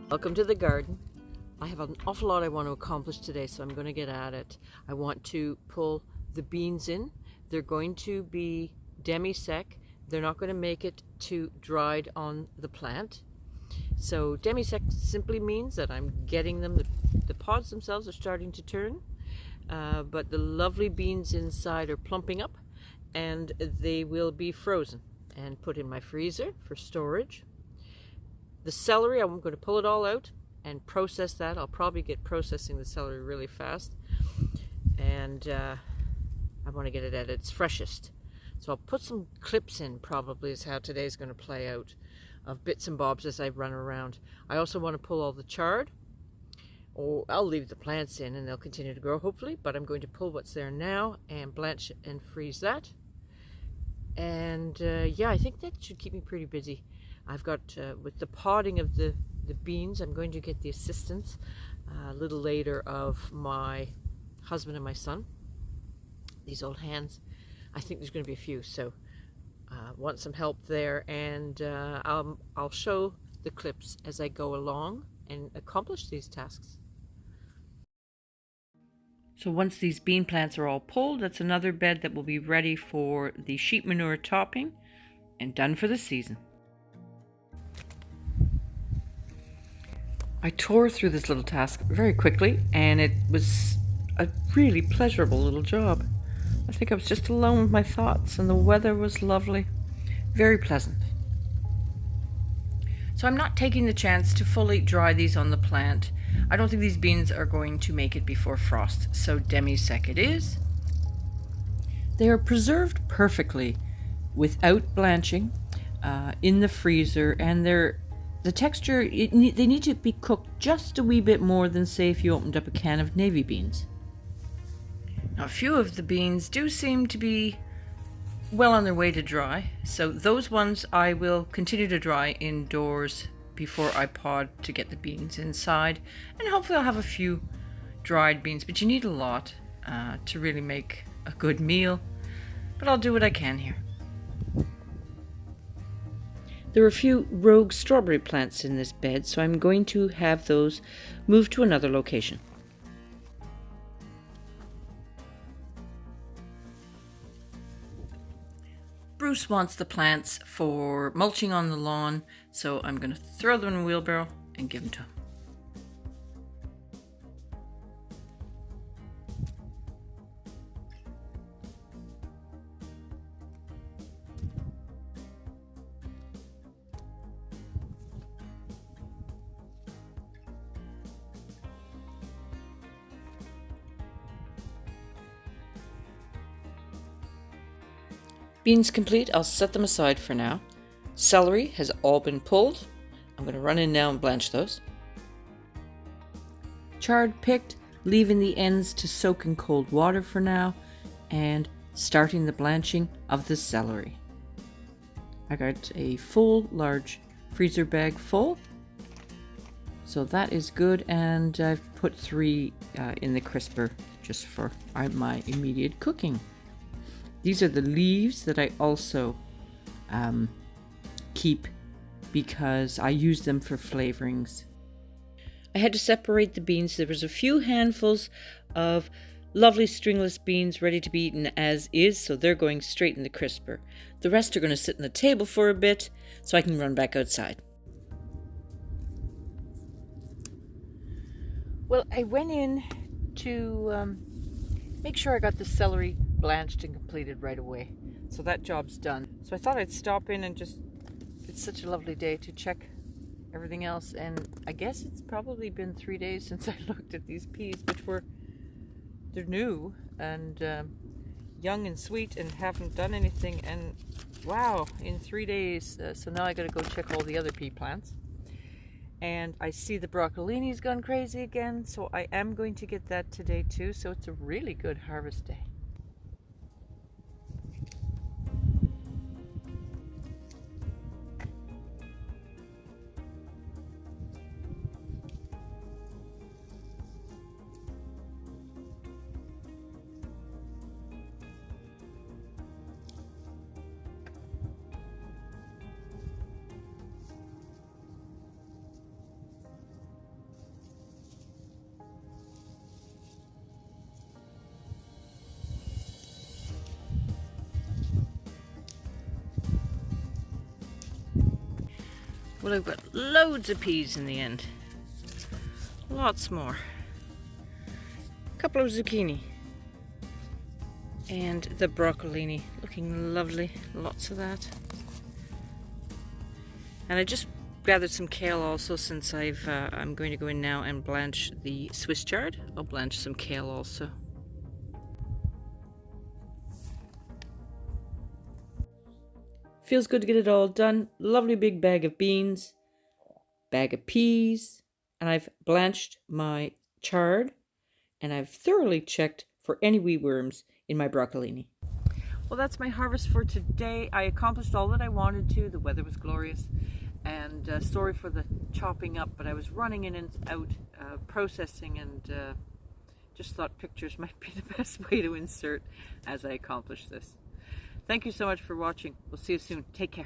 Welcome to the garden. I have an awful lot I want to accomplish today, so I'm going to get at it. I want to pull the beans in. They're going to be demi-sec. They're not going to make it to dried on the plant. So demi-sec simply means that I'm getting them, the pods themselves are starting to turn, but the lovely beans inside are plumping up, and they will be frozen and put in my freezer for storage. The celery, I'm going to pull it all out and process that. I'll probably get processing the celery really fast, and I want to get it at its freshest. So I'll put some clips in, probably is how today's going to play out, of bits and bobs as I run around. I also want to pull all the chard. Or I'll leave the plants in and they'll continue to grow hopefully, but I'm going to pull what's there now and blanch and freeze that. And yeah, I think that should keep me pretty busy. I've got, with the podding of the beans, I'm going to get the assistance a little later of my husband and my son. These old hands, I think there's going to be a few, so want some help there, and I'll show the clips as I go along and accomplish these tasks. So once these bean plants are all pulled, that's another bed that will be ready for the sheep manure topping and done for the season. I tore through this little task very quickly, and it was a really pleasurable little job. I think I was just alone with my thoughts, and the weather was lovely. Very pleasant. So I'm not taking the chance to fully dry these on the plant. I don't think these beans are going to make it before frost, so demi-sec it is. They are preserved perfectly without blanching in the freezer, and the texture, they need to be cooked just a wee bit more than, say, if you opened up a can of navy beans. Now, a few of the beans do seem to be well on their way to dry, so those ones I will continue to dry indoors before I pod to get the beans inside, and hopefully I'll have a few dried beans, but you need a lot to really make a good meal, but I'll do what I can here. There are a few rogue strawberry plants in this bed, so I'm going to have those moved to another location. Bruce wants the plants for mulching on the lawn, so I'm going to throw them in a wheelbarrow and give them to him. Beans complete, I'll set them aside for now. Celery has all been pulled. I'm going to run in now and blanch those. Chard picked, leaving the ends to soak in cold water for now, and starting the blanching of the celery. I got a full large freezer bag full, so that is good, and I've put 3 in the crisper just for my immediate cooking. These are the leaves that I also keep because I use them for flavorings. I had to separate the beans. There was a few handfuls of lovely stringless beans ready to be eaten as is, so they're going straight in the crisper. The rest are going to sit on the table for a bit so I can run back outside. Well, I went in to make sure I got the celery blanched and completed right away, so that job's done. So I thought I'd stop in and just, it's such a lovely day to check everything else, and I guess it's probably been 3 days since I looked at these peas, which they're new and young and sweet and haven't done anything, and wow, in 3 days. So now I gotta go check all the other pea plants, and I see the broccolini's gone crazy again, so I am going to get that today too. So it's a really good harvest day. Well, I've got loads of peas in the end. Lots more. A couple of zucchini. And the broccolini, looking lovely. Lots of that. And I just gathered some kale also, since I'm going to go in now and blanch the Swiss chard. I'll blanch some kale also. Feels good to get it all done. Lovely big bag of beans, bag of peas, and I've blanched my chard, and I've thoroughly checked for any wee worms in my broccolini. Well, that's my harvest for today. I accomplished all that I wanted to. The weather was glorious, and sorry for the chopping up, but I was running in and out processing, and just thought pictures might be the best way to insert as I accomplish this. Thank you so much for watching. We'll see you soon. Take care.